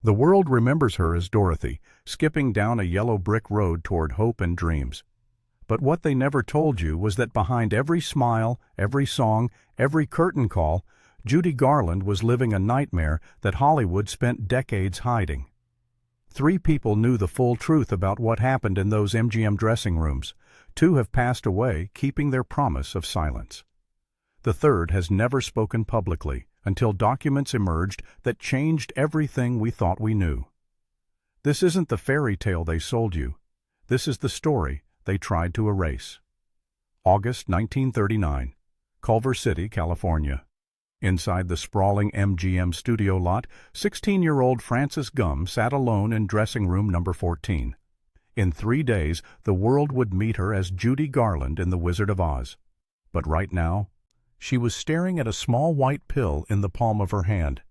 The world remembers her as Dorothy, skipping down a yellow brick road toward hope and dreams. But what they never told you was that behind every smile, every song, every curtain call, Judy Garland was living a nightmare that Hollywood spent decades hiding. 3 people knew the full truth about what happened in those MGM dressing rooms. 2 have passed away, keeping their promise of silence. The third has never spoken publicly until documents emerged that changed everything we thought we knew. This isn't the fairy tale they sold you. This is the story they tried to erase. August 1939, Culver City, California. Inside the sprawling MGM studio lot, 16-year-old Frances Gumm sat alone in dressing room number 14. In 3 days, the world would meet her as Judy Garland in The Wizard of Oz. But right now, she was staring at a small white pill in the palm of her hand.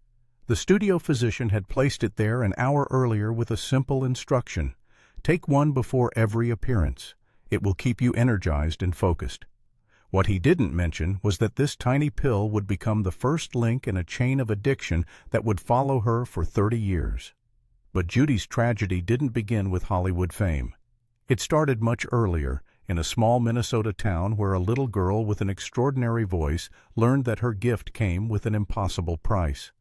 The studio physician had placed it there an hour earlier with a simple instruction. Take one before every appearance. It will keep you energized and focused. What he didn't mention was that this tiny pill would become the first link in a chain of addiction that would follow her for 30 years. But Judy's tragedy didn't begin with Hollywood fame. It started much earlier, in a small Minnesota town where a little girl with an extraordinary voice learned that her gift came with an impossible price.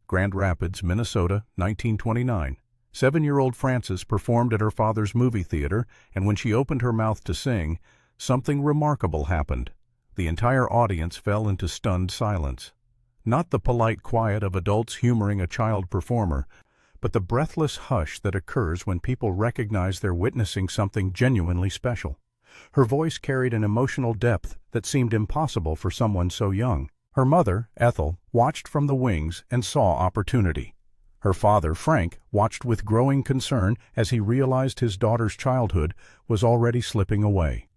Grand Rapids, Minnesota, 1929. 7-year-old Frances performed at her father's movie theater, and when she opened her mouth to sing, something remarkable happened. The entire audience fell into stunned silence. Not the polite quiet of adults humoring a child performer, but the breathless hush that occurs when people recognize they're witnessing something genuinely special. Her voice carried an emotional depth that seemed impossible for someone so young. Her mother, Ethel, watched from the wings and saw opportunity. Her father, Frank, watched with growing concern as he realized his daughter's childhood was already slipping away.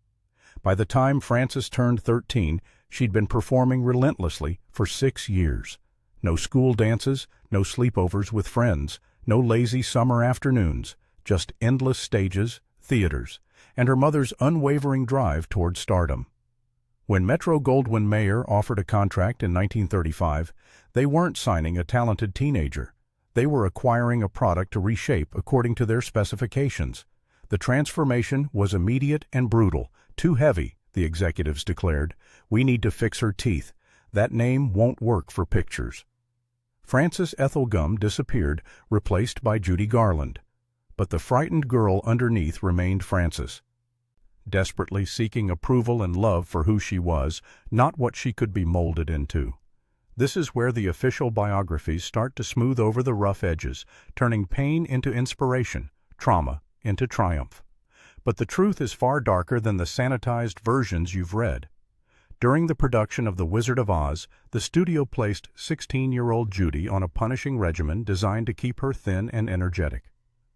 By the time Frances turned 13, she'd been performing relentlessly for 6 years. No school dances, no sleepovers with friends, no lazy summer afternoons, just endless stages, theaters, and her mother's unwavering drive toward stardom. When Metro-Goldwyn-Mayer offered a contract in 1935, they weren't signing a talented teenager. They were acquiring a product to reshape according to their specifications. The transformation was immediate and brutal. Too heavy, the executives declared. We need to fix her teeth. That name won't work for pictures. Frances Ethel Gumm disappeared, replaced by Judy Garland. But the frightened girl underneath remained Frances, desperately seeking approval and love for who she was, not what she could be molded into. This is where the official biographies start to smooth over the rough edges, turning pain into inspiration, trauma into triumph. But the truth is far darker than the sanitized versions you've read. During the production of The Wizard of Oz, the studio placed 16-year-old Judy on a punishing regimen designed to keep her thin and energetic.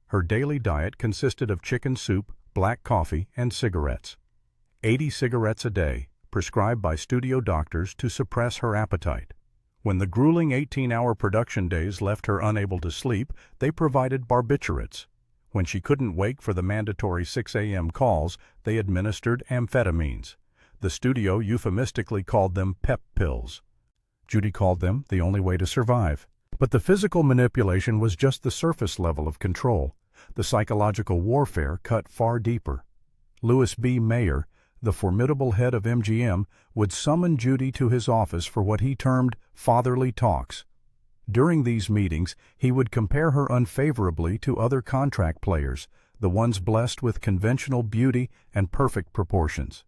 Her daily diet consisted of chicken soup, black coffee, and cigarettes. 80 cigarettes a day, prescribed by studio doctors to suppress her appetite. When the grueling 18-hour production days left her unable to sleep, they provided barbiturates. When she couldn't wake for the mandatory 6 a.m. calls, they administered amphetamines. The studio euphemistically called them pep pills. Judy called them the only way to survive. But the physical manipulation was just the surface level of control. The psychological warfare cut far deeper. Louis B. Mayer, the formidable head of MGM, would summon Judy to his office for what he termed fatherly talks. During these meetings, he would compare her unfavorably to other contract players, the ones blessed with conventional beauty and perfect proportions.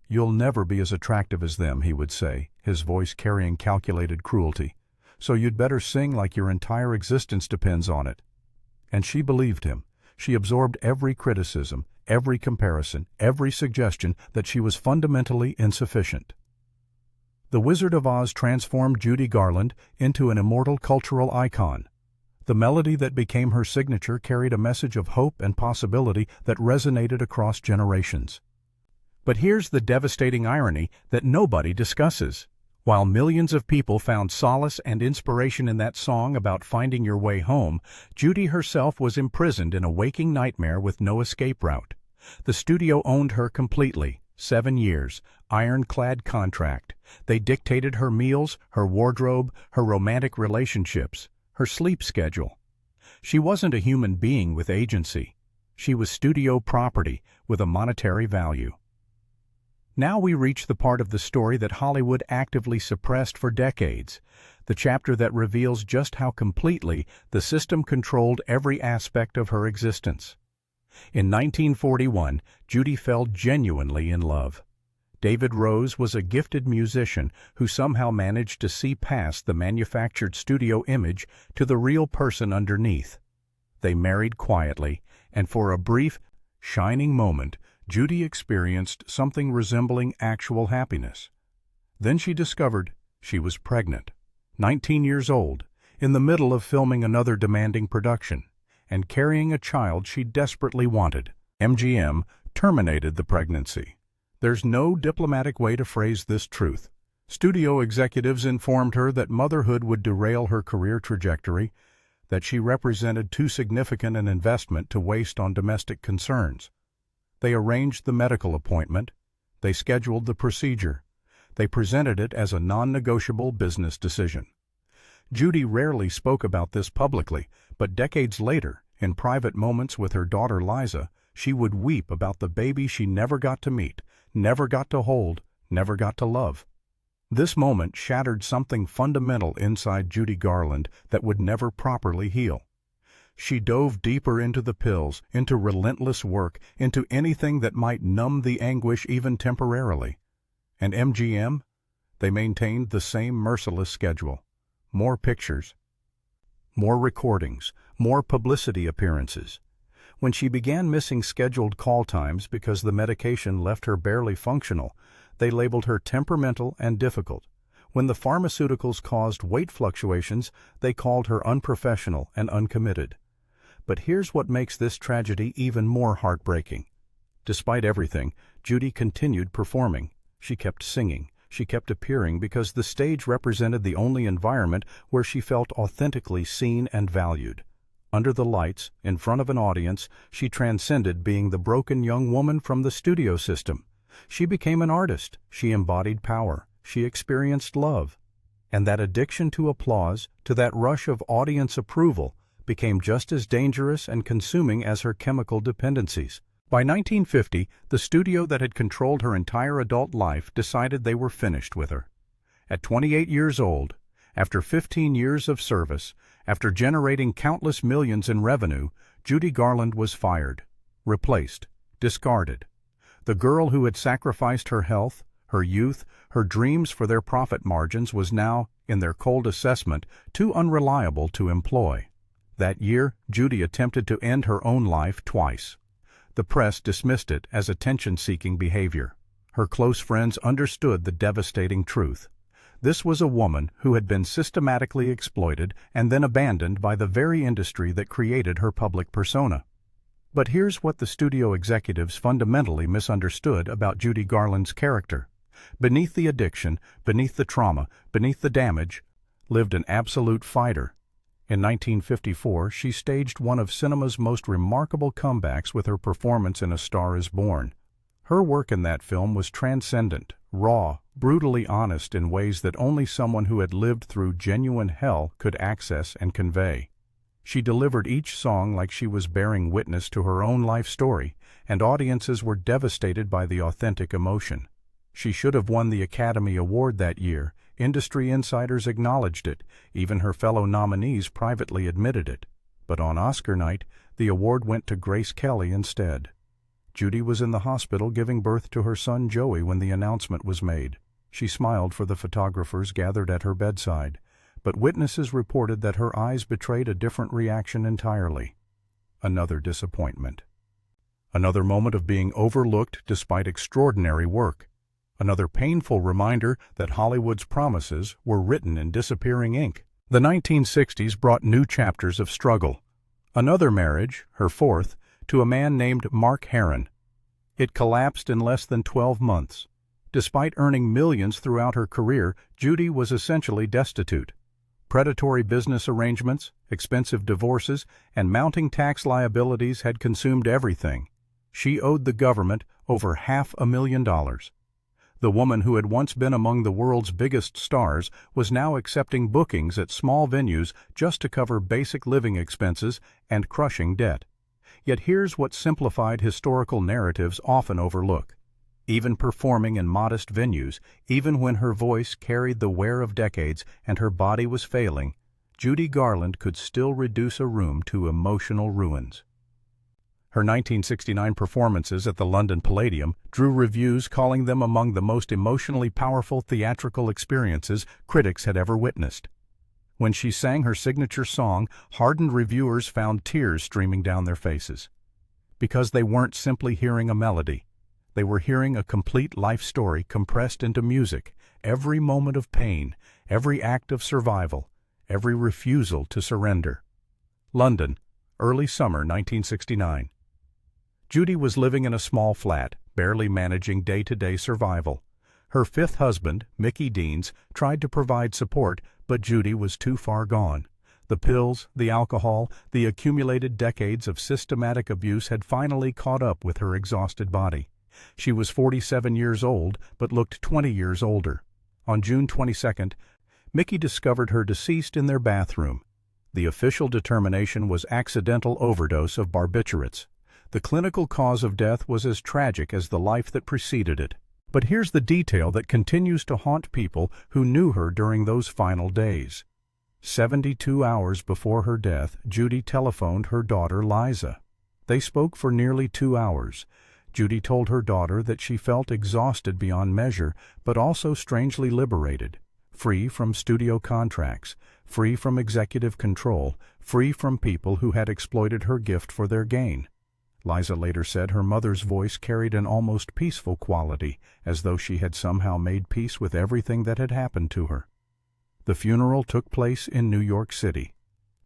"You'll never be as attractive as them," he would say, his voice carrying calculated cruelty. "So you'd better sing like your entire existence depends on it." And she believed him. She absorbed every criticism, every comparison, every suggestion that she was fundamentally insufficient. The Wizard of Oz transformed Judy Garland into an immortal cultural icon. The melody that became her signature carried a message of hope and possibility that resonated across generations. But here's the devastating irony that nobody discusses. While millions of people found solace and inspiration in that song about finding your way home, Judy herself was imprisoned in a waking nightmare with no escape route. The studio owned her completely. 7 years, ironclad contract. They dictated her meals, her wardrobe, her romantic relationships, her sleep schedule. She wasn't a human being with agency. She was studio property with a monetary value. Now we reach the part of the story that Hollywood actively suppressed for decades, the chapter that reveals just how completely the system controlled every aspect of her existence. In 1941, Judy fell genuinely in love. David Rose was a gifted musician who somehow managed to see past the manufactured studio image to the real person underneath. They married quietly, and for a brief, shining moment, Judy experienced something resembling actual happiness. Then she discovered she was pregnant, 19 years old, in the middle of filming another demanding production, and carrying a child she desperately wanted. MGM terminated the pregnancy. There's no diplomatic way to phrase this truth. Studio executives informed her that motherhood would derail her career trajectory, that she represented too significant an investment to waste on domestic concerns. They arranged the medical appointment. They scheduled the procedure. They presented it as a non-negotiable business decision. Judy rarely spoke about this publicly, but decades later, in private moments with her daughter Liza, she would weep about the baby she never got to meet, never got to hold, never got to love. This moment shattered something fundamental inside Judy Garland that would never properly heal. She dove deeper into the pills, into relentless work, into anything that might numb the anguish even temporarily. And MGM? They maintained the same merciless schedule. More pictures, more recordings, more publicity appearances. When she began missing scheduled call times because the medication left her barely functional, they labeled her temperamental and difficult. When the pharmaceuticals caused weight fluctuations, they called her unprofessional and uncommitted. But here's what makes this tragedy even more heartbreaking. Despite everything, Judy continued performing. She kept singing. She kept appearing because the stage represented the only environment where she felt authentically seen and valued. Under the lights, in front of an audience, she transcended being the broken young woman from the studio system. She became an artist. She embodied power. She experienced love. And that addiction to applause, to that rush of audience approval, became just as dangerous and consuming as her chemical dependencies. By 1950, the studio that had controlled her entire adult life decided they were finished with her. At 28 years old, after 15 years of service, after generating countless millions in revenue, Judy Garland was fired, replaced, discarded. The girl who had sacrificed her health, her youth, her dreams for their profit margins was now, in their cold assessment, too unreliable to employ. That year, Judy attempted to end her own life twice. The press dismissed it as attention-seeking behavior. Her close friends understood the devastating truth. This was a woman who had been systematically exploited and then abandoned by the very industry that created her public persona. But here's what the studio executives fundamentally misunderstood about Judy Garland's character. Beneath the addiction, beneath the trauma, beneath the damage, lived an absolute fighter. In 1954, she staged one of cinema's most remarkable comebacks with her performance in A Star is Born. Her work in that film was transcendent, raw, brutally honest in ways that only someone who had lived through genuine hell could access and convey. She delivered each song like she was bearing witness to her own life story, and audiences were devastated by the authentic emotion. She should have won the Academy Award that year. Industry insiders acknowledged it. Even her fellow nominees privately admitted it. But on Oscar night, the award went to Grace Kelly instead. Judy was in the hospital giving birth to her son Joey when the announcement was made. She smiled for the photographers gathered at her bedside, but witnesses reported that her eyes betrayed a different reaction entirely. Another disappointment. Another moment of being overlooked despite extraordinary work. Another painful reminder that Hollywood's promises were written in disappearing ink. The 1960s brought new chapters of struggle. Another marriage, her fourth, to a man named Mark Herron. It collapsed in less than 12 months. Despite earning millions throughout her career, Judy was essentially destitute. Predatory business arrangements, expensive divorces, and mounting tax liabilities had consumed everything. She owed the government over $500,000. The woman who had once been among the world's biggest stars was now accepting bookings at small venues just to cover basic living expenses and crushing debt. Yet here's what simplified historical narratives often overlook. Even performing in modest venues, even when her voice carried the wear of decades and her body was failing, Judy Garland could still reduce a room to emotional ruins. Her 1969 performances at the London Palladium drew reviews calling them among the most emotionally powerful theatrical experiences critics had ever witnessed. When she sang her signature song, hardened reviewers found tears streaming down their faces. Because they weren't simply hearing a melody. They were hearing a complete life story compressed into music, every moment of pain, every act of survival, every refusal to surrender. London, early summer 1969. Judy was living in a small flat, barely managing day-to-day survival. Her fifth husband, Mickey Deans, tried to provide support, but Judy was too far gone. The pills, the alcohol, the accumulated decades of systematic abuse had finally caught up with her exhausted body. She was 47 years old, but looked 20 years older. On June 22, Mickey discovered her deceased in their bathroom. The official determination was accidental overdose of barbiturates. The clinical cause of death was as tragic as the life that preceded it. But here's the detail that continues to haunt people who knew her during those final days. 72 hours before her death, Judy telephoned her daughter Liza. They spoke for nearly 2 hours. Judy told her daughter that she felt exhausted beyond measure, but also strangely liberated. Free from studio contracts, free from executive control, free from people who had exploited her gift for their gain. Liza later said her mother's voice carried an almost peaceful quality, as though she had somehow made peace with everything that had happened to her. The funeral took place in New York City.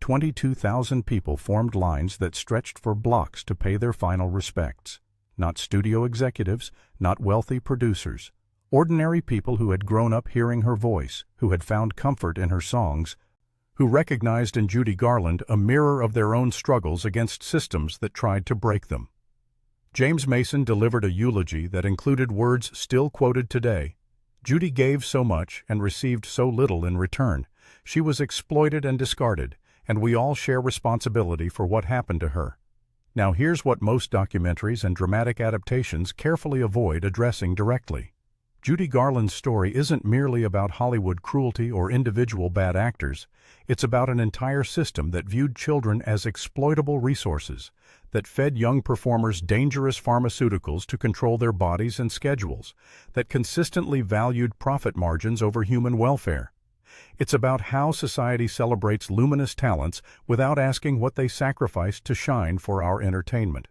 22,000 people formed lines that stretched for blocks to pay their final respects. Not studio executives, not wealthy producers. Ordinary people who had grown up hearing her voice, who had found comfort in her songs, who recognized in Judy Garland a mirror of their own struggles against systems that tried to break them. James Mason delivered a eulogy that included words still quoted today. Judy gave so much and received so little in return. She was exploited and discarded, and we all share responsibility for what happened to her. Now here's what most documentaries and dramatic adaptations carefully avoid addressing directly. Judy Garland's story isn't merely about Hollywood cruelty or individual bad actors. It's about an entire system that viewed children as exploitable resources, that fed young performers dangerous pharmaceuticals to control their bodies and schedules, that consistently valued profit margins over human welfare. It's about how society celebrates luminous talents without asking what they sacrificed to shine for our entertainment.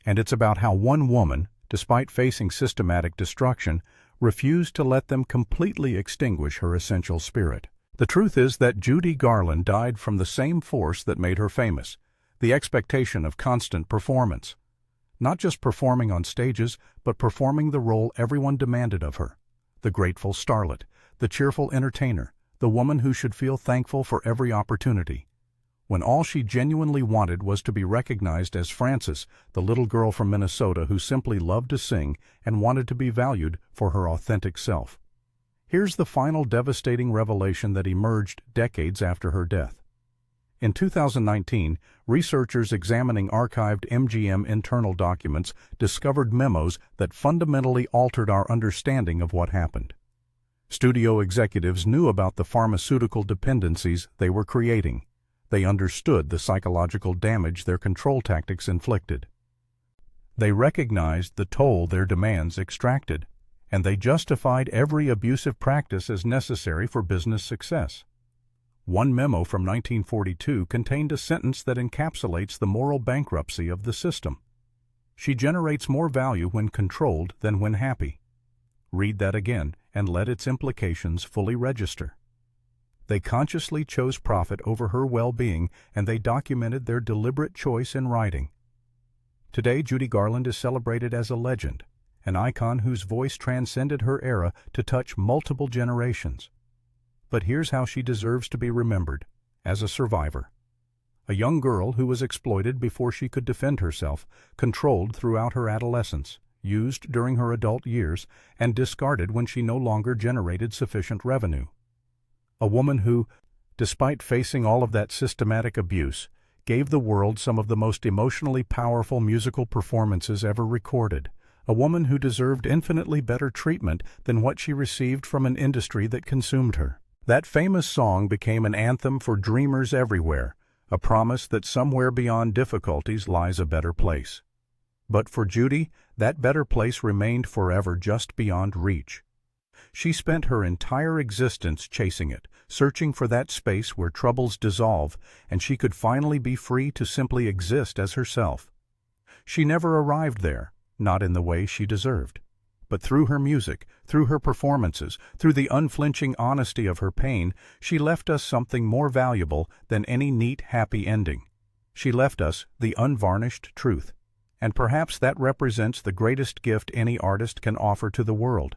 And it's about how one woman, despite facing systematic destruction, refused to let them completely extinguish her essential spirit. The truth is that Judy Garland died from the same force that made her famous, the expectation of constant performance. Not just performing on stages, but performing the role everyone demanded of her. The grateful starlet, the cheerful entertainer, the woman who should feel thankful for every opportunity. When all she genuinely wanted was to be recognized as Frances, the little girl from Minnesota who simply loved to sing and wanted to be valued for her authentic self. Here's the final devastating revelation that emerged decades after her death. In 2019, researchers examining archived MGM internal documents discovered memos that fundamentally altered our understanding of what happened. Studio executives knew about the pharmaceutical dependencies they were creating. They understood the psychological damage their control tactics inflicted. They recognized the toll their demands extracted, and they justified every abusive practice as necessary for business success. One memo from 1942 contained a sentence that encapsulates the moral bankruptcy of the system. She generates more value when controlled than when happy. Read that again and let its implications fully register. They consciously chose profit over her well-being, and they documented their deliberate choice in writing. Today, Judy Garland is celebrated as a legend, an icon whose voice transcended her era to touch multiple generations. But here's how she deserves to be remembered: as a survivor. A young girl who was exploited before she could defend herself, controlled throughout her adolescence, used during her adult years, and discarded when she no longer generated sufficient revenue. A woman who, despite facing all of that systematic abuse, gave the world some of the most emotionally powerful musical performances ever recorded. A woman who deserved infinitely better treatment than what she received from an industry that consumed her. That famous song became an anthem for dreamers everywhere, a promise that somewhere beyond difficulties lies a better place. But for Judy, that better place remained forever just beyond reach. She spent her entire existence chasing it, searching for that space where troubles dissolve and she could finally be free to simply exist as herself. She never arrived there, not in the way she deserved. But through her music, through her performances, through the unflinching honesty of her pain, she left us something more valuable than any neat, happy ending. She left us the unvarnished truth. And perhaps that represents the greatest gift any artist can offer to the world.